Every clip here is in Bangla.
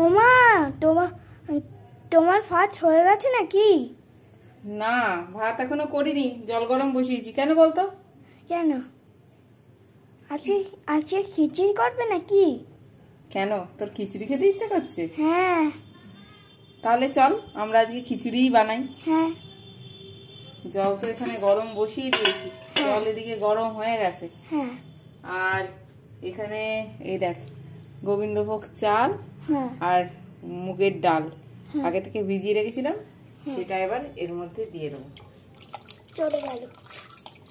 ওমা, তোমার তোমার ভাত হয়ে গেছে নাকি? না, ভাত এখনো করিনি, জল গরম বসিয়েছি। কেন বলতো? কেন? আজকে আজকে খিচুড়ি করবে নাকি? কেন, তোর খিচুড়ি খেতে ইচ্ছা করছে? হ্যাঁ। তাহলে চল আমরা আজকে খিচুড়িই বানাই। হ্যাঁ। জল তো এখানে গরম বসিয়ে দিয়েছি, জল এদিকে গরম হয়ে গেছে। হ্যাঁ। আর এখানে এই দেখ, গোবিন্দভোগ চাল হ্যাঁ। আর মুগের ডাল আগে থেকে ভিজিয়ে রেখেছিলাম, সেটা এবার এর মধ্যে দিয়ে দেবো। চলে গেল।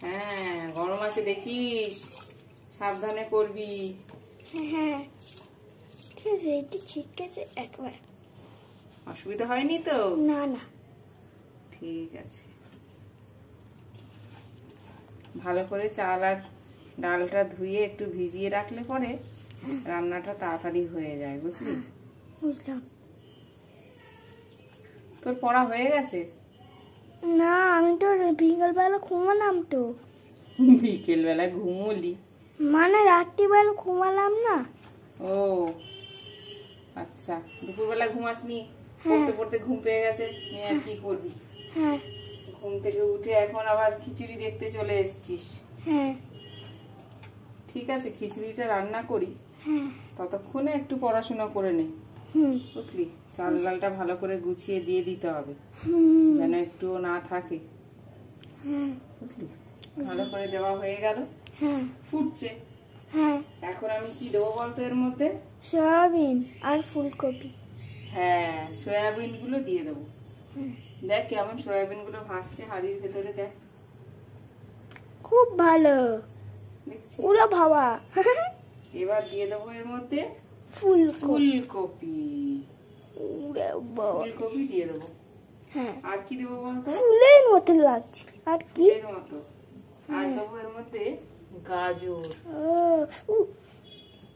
হ্যাঁ, গরম আছে দেখিস, সাবধানে করবি। হ্যাঁ, ঠিক আছে। এইটি ছিটকেছে একবার, অসুবিধা হয়নি তো? না না, ঠিক আছে। ভালো করে চাল আর ডালটা ধুয়ে একটু ভিজিয়ে রাখলে পরে রান্নাটা তাড়াতাড়ি হয়ে যায়, বুঝলি? বুঝলাম। তোর পড়া হয়ে গেছে? না, আমি তো বিকালবেলা ঘুমালাম তো। বিকেল বেলা ঘুমোলি? মানে রাত্রিবেলা ঘুমালাম না। ও আচ্ছা, দুপুরবেলা ঘুমাসনি, পড়তে পড়তে ঘুম পেয়ে গেছে, নিয়ে আর কি করবি? হ্যাঁ। ঘুম থেকে উঠে এখন আবার খিচুড়ি দেখতে চলে এসেছিস। হ্যাঁ। ঠিক আছে, খিচুড়িটা রান্না করি, হ্যাঁ। ততক্ষণে একটু পড়াশোনা করে নে, বুঝলি? চাল ডালটা ভালো করে গুছিয়ে দিয়ে দিতে হবে, যেন একটুও না থাকে, বুঝলি? ভালো করে দেওয়া হয়ে গেল, ফুটছে। হ্যাঁ। এখন আমি কি দেবো বলতো এর মধ্যে? সয়াবিন আর ফুলকপি। হ্যাঁ, সয়াবিন গুলো দিয়ে দেবো। দেখ কেমন সয়াবিন গুলো ভাসছে হাড়ির ভেতরে, দেখ। খুব ভালো, পুরো ভাবা। এবার দিয়ে দেবো এর মধ্যে ফুলকপি। ফুলকপি দিয়ে দেবো। হ্যাঁ। আর কি দেবো বলতো? ফুলের মতো লাগছে। আর কি? ফুলের মতো। আর দেবো এর মধ্যে গাজর।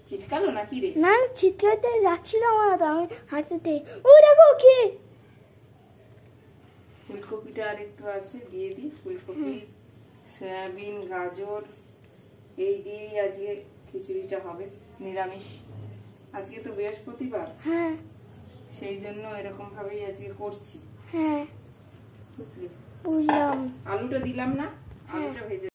চিটকালো নাকি রে? না, চিৎকারতে যাচ্ছিল আমার, আমি হাঁটতে। ও দেখো কি, ফুলকপিটা আর একটু আছে, দিয়ে দিই। ফুলকপি, সয়াবিন, গাজর, এই দিয়েই আজকে খিচুড়িটা হবে। নিরামিষ, আজকে তো বৃহস্পতিবার। হ্যাঁ, সেই জন্য এরকম ভাবেই আজকে করছি। হ্যাঁ, বুঝলি? বুঝলাম। আলুটা দিলাম না, আলুটা ভেজে